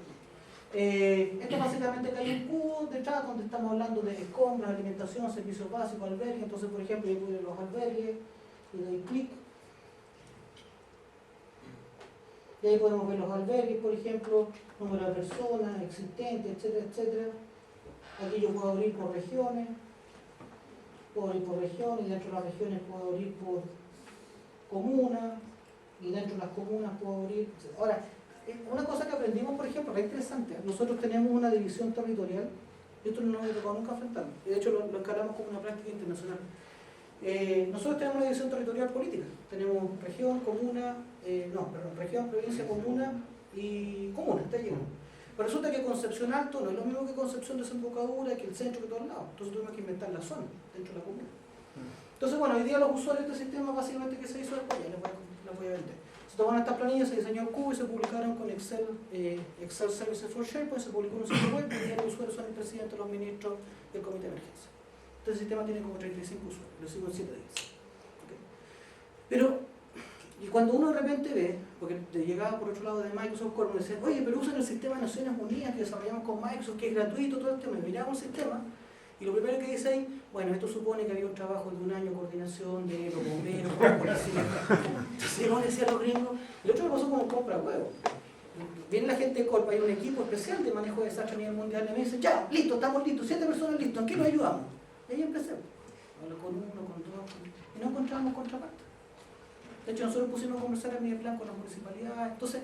Esto básicamente que hay un cubo detrás donde estamos hablando de compras, alimentación, servicios básicos, albergues. Entonces, por ejemplo, yo voy a los albergues y doy clic. Y ahí podemos ver los albergues, por ejemplo, número de personas, existentes, etcétera, etcétera. Aquí yo puedo abrir por regiones, y dentro de las regiones puedo abrir por comunas, y dentro de las comunas puedo abrir... Ahora, una cosa que aprendimos, por ejemplo, que es interesante, nosotros tenemos una división territorial, y esto no nos ha tocado nunca enfrentarnos, y de hecho lo encaramos como una práctica internacional. Nosotros tenemos una división territorial política, tenemos región, región, provincia, comuna y comuna, está lleno. Pero resulta que Concepción Alto no es lo mismo que Concepción Desembocadura, que el centro, que todos lados. Entonces tuvimos que inventar la zona dentro de la comuna. Entonces, bueno, hoy día los usuarios de este sistema básicamente que se hizo después, ya les voy a vender. Se tomaron estas planillas, se diseñó el cubo y se publicaron con Excel Services for SharePoint, se publicó en un sitio web, y los usuarios son el presidente, los ministros del comité de emergencia. Este sistema tiene como 35 usuarios, lo sigo en 7 días. ¿Okay? Pero, y cuando uno de repente ve, porque te llegaba por otro lado de Microsoft Core, me decían, oye, pero usan el sistema de Naciones Unidas que desarrollamos con Microsoft, que es gratuito, todo el tema. Y miramos el sistema, y lo primero que dice ahí, bueno, esto supone que había un trabajo de un año de coordinación de los bomberos, con la policía. Entonces, yo decía a los gringos, y otro me pasó como compra huevos. Viene la gente de Corp, hay un equipo especial de manejo de desastre a nivel mundial, y me dicen, ya, listo, estamos listos, 7 personas listos, ¿en qué nos ayudamos? Y ahí empecé. Hablo con 1, con 2, y no encontramos contraparte. De hecho, nosotros pusimos a conversar en mi plan con la municipalidad. Entonces,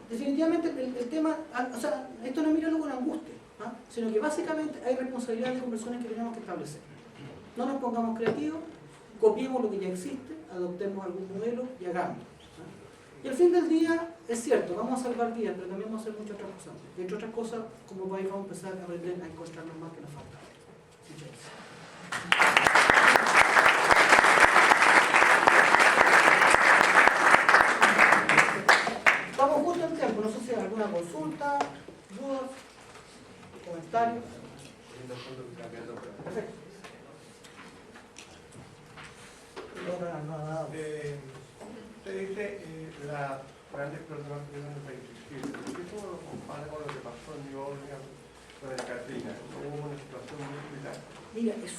definitivamente el tema, o sea, esto no es mirarlo con angustia, ¿no? Sino que básicamente hay responsabilidades de conversiones que tenemos que establecer. No nos pongamos creativos, copiemos lo que ya existe, adoptemos algún modelo y hagámoslo. Y al fin del día, es cierto, vamos a salvar vidas, pero también vamos a hacer muchas otras cosas. Y entre otras cosas, como país vamos a empezar a aprender a encontrarnos más que nos falta. Muchas gracias. Vamos justo en tiempo, no sé si hay alguna consulta, dudas, comentarios. Perfecto. es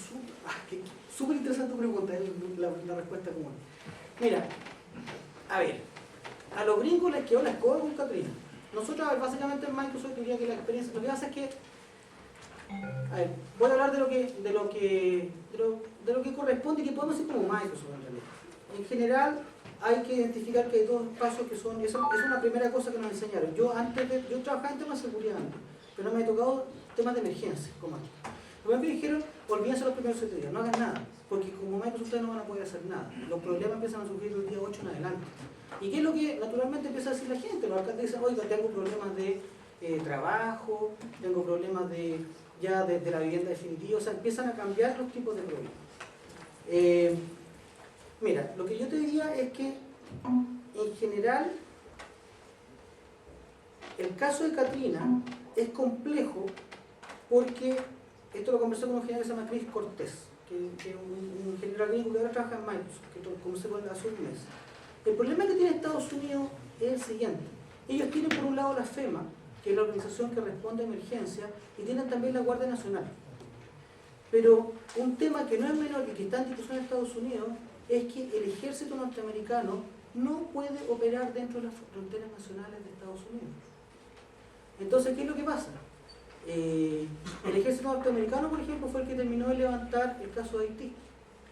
súper interesante tu pregunta, es la respuesta común. Mira, a ver, a los gringos les quedó la escoba con Katrina. Nosotros, a ver, básicamente en Microsoft diría que la experiencia, lo que pasa es que, a ver, voy a hablar de lo que corresponde y que podemos decir como Microsoft en realidad. En general, hay que identificar que hay dos espacios que son, eso es una primera cosa que nos enseñaron. Yo trabajaba en temas de seguridad antes, pero no me he tocado temas de emergencia, como aquí. Lo que me dijeron, olvídense los primeros 7 días, no hagan nada, porque como Microsoft ustedes no van a poder hacer nada. Los problemas empiezan a surgir el día 8 en adelante. ¿Y qué es lo que naturalmente empieza a decir la gente? Los alcaldes dicen, oiga, tengo problemas de trabajo, tengo problemas de la vivienda definitiva, o sea, empiezan a cambiar los tipos de problemas. Mira, lo que yo te diría es que, en general, el caso de Katrina es complejo porque, esto lo conversé con un ingeniero que se llama Chris Cortés, que es un ingeniero gringo que ahora trabaja en Microsoft, que conversé con él hace un mes. El problema que tiene Estados Unidos es el siguiente. Ellos tienen por un lado la FEMA, que es la organización que responde a emergencias, y tienen también la Guardia Nacional. Pero un tema que no es menor y que está en discusión en Estados Unidos es que el ejército norteamericano no puede operar dentro de las fronteras nacionales de Estados Unidos. Entonces, ¿qué es lo que pasa? El ejército norteamericano, por ejemplo, fue el que terminó de levantar el caso de Haití.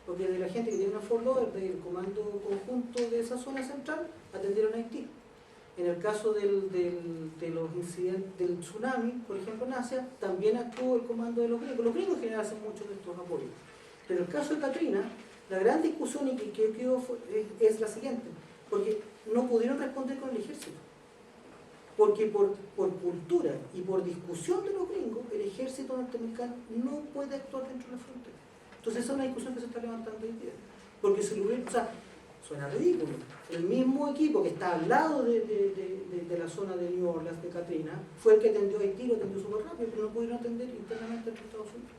Porque de la gente que tiene una Fort Lauderdale, del comando conjunto de esa zona central, atendieron a Haití. En el caso de los incidentes del tsunami, por ejemplo en Asia, también actuó el comando de los gringos. Los gringos en general hacen muchos de estos apoyos. Pero en el caso de Katrina, la gran discusión y que quedó es la siguiente, porque no pudieron responder con el ejército. Porque por cultura y por discusión de los gringos, el ejército norteamericano no puede actuar dentro de la frontera. Entonces esa es una discusión que se está levantando hoy día. Porque si lo hubiera, o sea, suena ridículo, el mismo equipo que está al lado de la zona de New Orleans, de Katrina, fue el que atendió a Haití, lo atendió súper rápido, pero no pudieron atender internamente en Estados Unidos.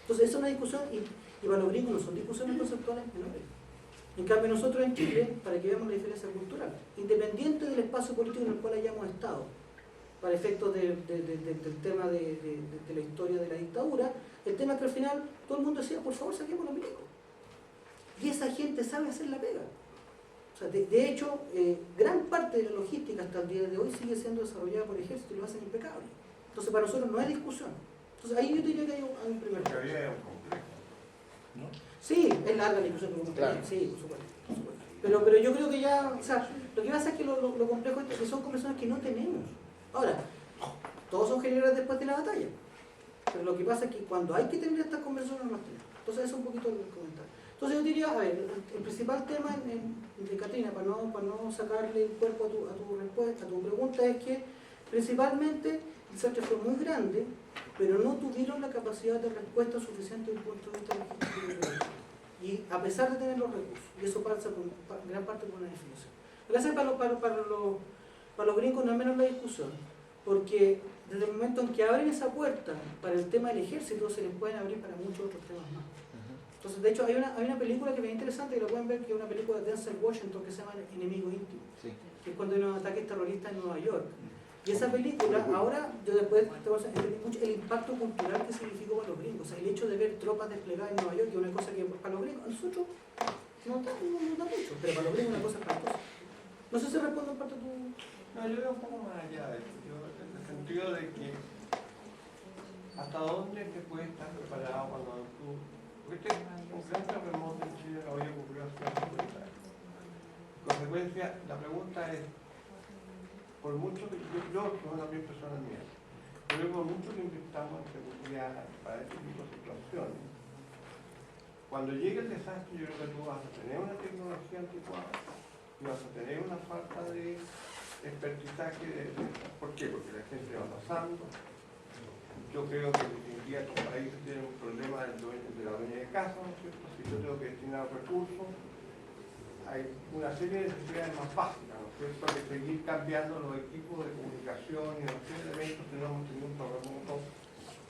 Entonces esa es una discusión, y para los gringos no son discusiones conceptuales menores. En cambio nosotros en Chile, para que veamos la diferencia cultural, independiente del espacio político en el cual hayamos estado, para efectos del tema de la historia de la dictadura, el tema es que al final todo el mundo decía, por favor saquemos los milicos. Y esa gente sabe hacer la pega. O sea, de hecho, gran parte de la logística hasta el día de hoy sigue siendo desarrollada por el ejército y lo hacen impecable. Entonces para nosotros no hay discusión. Entonces ahí yo diría que hay un primer paso. ¿No? Sí, es larga la discusión, Claro. Sí, por supuesto. Pero yo creo que ya, o sea, lo que pasa es que lo complejo es que son conversaciones que no tenemos. Ahora, todos son generales después de la batalla. Pero lo que pasa es que cuando hay que tener estas conversaciones no las tenemos. Entonces eso es un poquito el comentario. Entonces yo diría, a ver, el principal tema de Katrina, para no sacarle el cuerpo a tu respuesta, a tu pregunta, es que principalmente el desastre fue muy grande, pero no tuvieron la capacidad de respuesta suficiente desde el punto de vista logístico. Y a pesar de tener los recursos, y eso pasa gran parte por una definición. Lo que hace para los gringos no es menos la discusión, porque desde el momento en que abren esa puerta para el tema del ejército, se les pueden abrir para muchos otros temas más. Entonces, de hecho, hay una película que es bien interesante, que la pueden ver, que es una película de Denzel Washington que se llama Enemigo Íntimo, Sí. que es cuando hay unos ataques terroristas en Nueva York. Y esa película, ahora, yo después entendí mucho el impacto cultural que significó para los gringos. O sea, el hecho de ver tropas desplegadas en Nueva York, que es una cosa que para los gringos, a nosotros no da mucho, pero para los gringos es una cosa espantosa. No sé si respondo en parte tu... No, yo veo un poco más allá de esto, en el sentido de que hasta dónde te puedes estar preparado cuando tú... Porque un gran terremoto en Chile hoy ocurrió hace unas 50 años. En consecuencia, la pregunta es, por mucho que yo soy una persona mía, pero por mucho que invirtamos en seguridad para este tipo de situaciones, cuando llegue el desastre yo creo que tú vas a tener una tecnología anticuada y vas a tener una falta de expertizaje. ¿Por qué? Porque la gente va pasando. Yo creo que en definitiva estos países tienen un problema de la dueña de casa, ¿no es cierto? Si yo tengo que destinar recursos, hay una serie de necesidades más básicas, ¿no es cierto? Hay que seguir cambiando los equipos de comunicación y los elementos que no hemos tenido un terremoto,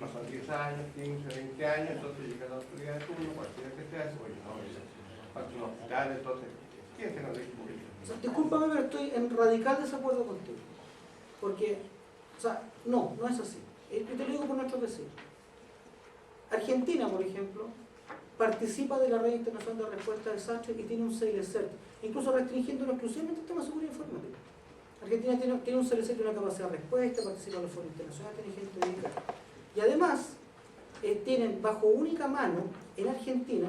pasan 10 años, 15, 20 años, entonces llega la autoridad de turno, cualquiera que sea, oye, no, falta un hospital, entonces, ¿quién tiene el equipo? Discúlpame, pero estoy en radical desacuerdo contigo. Porque, o sea, no es así. Yo te lo digo por nuestros vecinos. Argentina, por ejemplo, participa de la Red Internacional de Respuesta a Desastres y tiene un CLCERT, incluso restringiéndolo exclusivamente al tema de seguridad informática. Argentina tiene un CLCERT y una capacidad de respuesta, participa en los foros internacionales, tiene gente dedicada. Y además, tienen bajo única mano, en Argentina,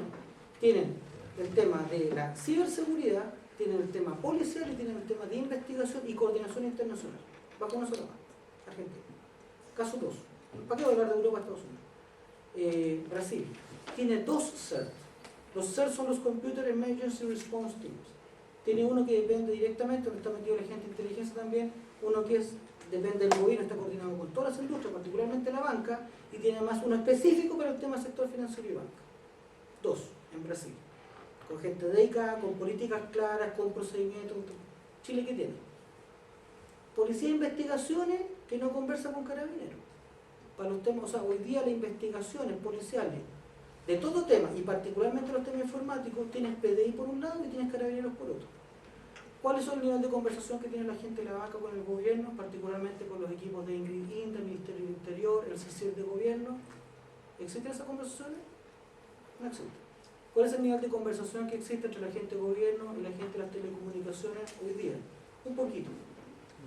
tienen el tema de la ciberseguridad, tienen el tema policial y tienen el tema de investigación y coordinación internacional, bajo una sola mano, Argentina. Caso 2. ¿Para qué voy a hablar de Europa, Estados Unidos? Brasil tiene 2 CERT. Los CERT son los Computer Emergency Response Teams. Tiene uno que depende directamente, donde está metido la gente de inteligencia también, uno que depende del gobierno, está coordinado con todas las industrias, particularmente la banca, y tiene además uno específico para el tema del sector financiero y banca. 2 en Brasil. Con gente dedicada, con políticas claras, con procedimientos. Chile, ¿qué tiene? Policía de investigaciones que no conversa con carabineros. Para los temas, o sea, hoy día las investigaciones policiales de todo tema, y particularmente los temas informáticos, tienes PDI por un lado y tienes carabineros por otro. ¿Cuáles son los niveles de conversación que tiene la gente de la banca con el gobierno, particularmente con los equipos de Ingrid del Ministerio del Interior, el CICIR de gobierno? ¿Existen esas conversaciones? No existen. ¿Cuál es el nivel de conversación que existe entre la gente de gobierno y la gente de las telecomunicaciones hoy día? Un poquito.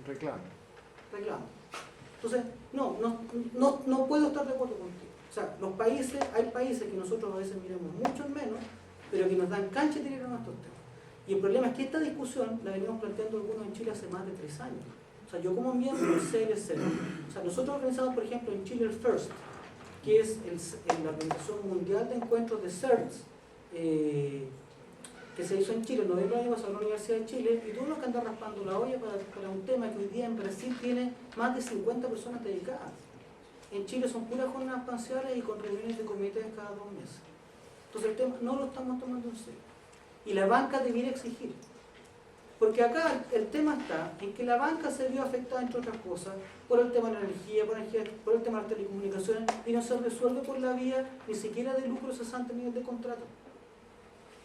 Reclamo. Entonces, no puedo estar de acuerdo contigo. O sea, hay países que nosotros a veces miramos mucho menos, pero que nos dan cancha de tirar a nuestros temas. Y el problema es que esta discusión la venimos planteando algunos en Chile hace más de 3 años. O sea, yo como miembro del CLC, o sea, nosotros organizamos, por ejemplo, en Chile el FIRST, que es la Organización Mundial de Encuentros de CERTs, que se hizo en Chile, en noviembre del año pasado en la Universidad de Chile, y tuvimos que andar raspando la olla para un tema que hoy día en Brasil tiene más de 50 personas dedicadas. En Chile son puras jornadas parciales y con reuniones de comités cada 2 meses. Entonces el tema no lo estamos tomando en serio. Y la banca debiera exigir. Porque acá el tema está en que la banca se vio afectada, entre otras cosas, por el tema de la energía, por el tema de las telecomunicaciones, y no se resuelve por la vía ni siquiera de lucro cesante a nivel de contrato.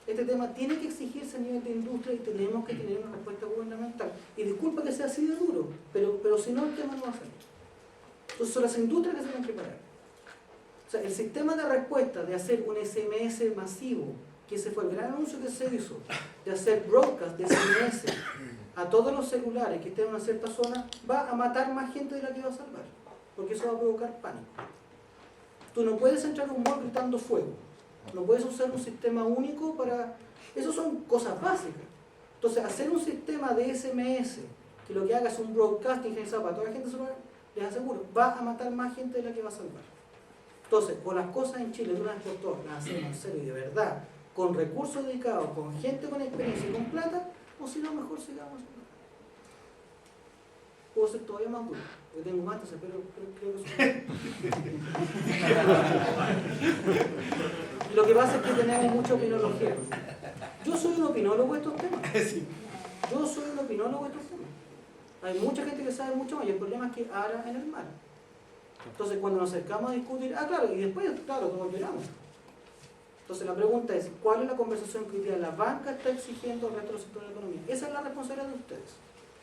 Este tema tiene que exigirse a nivel de industria y tenemos que tener una respuesta gubernamental. Y disculpa que sea así de duro, pero si no el tema no va a salir. Entonces son las industrias que se tienen que preparar. O sea, el sistema de respuesta de hacer un SMS masivo, que ese fue el gran anuncio que se hizo, de hacer broadcast de SMS a todos los celulares que estén en una cierta zona, va a matar más gente de la que va a salvar, porque eso va a provocar pánico. Tú no puedes entrar a un mall gritando fuego, no puedes usar un sistema único para... Eso son cosas básicas. Entonces, hacer un sistema de SMS que lo que haga es un broadcasting generalizado para toda la gente celular, les aseguro, va a matar más gente de la que va a salvar. Entonces, o las cosas en Chile de una vez por todas las hacemos en serio y de verdad, con recursos dedicados, con gente con experiencia y con plata, o si no, mejor sigamos. Puedo ser todavía más duro, porque tengo más, pero creo que Lo que pasa es que tenemos mucha opinología. Yo soy un opinólogo de estos temas. Yo soy un opinólogo de estos temas. Hay mucha gente que sabe mucho más y el problema es que ara en el mal. Entonces cuando nos acercamos a discutir, claro, y después, claro, todos lloramos. Entonces la pregunta es, ¿cuál es la conversación que hoy día la banca está exigiendo al resto del sector de la economía? Esa es la responsabilidad de ustedes.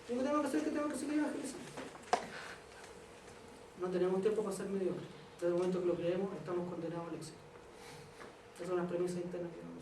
Lo que tenemos que hacer es que tenemos que seguir evangelizando. No tenemos tiempo para ser mediocres. Desde el momento que lo creemos, estamos condenados al éxito. Esas son las premisas internas que vamos a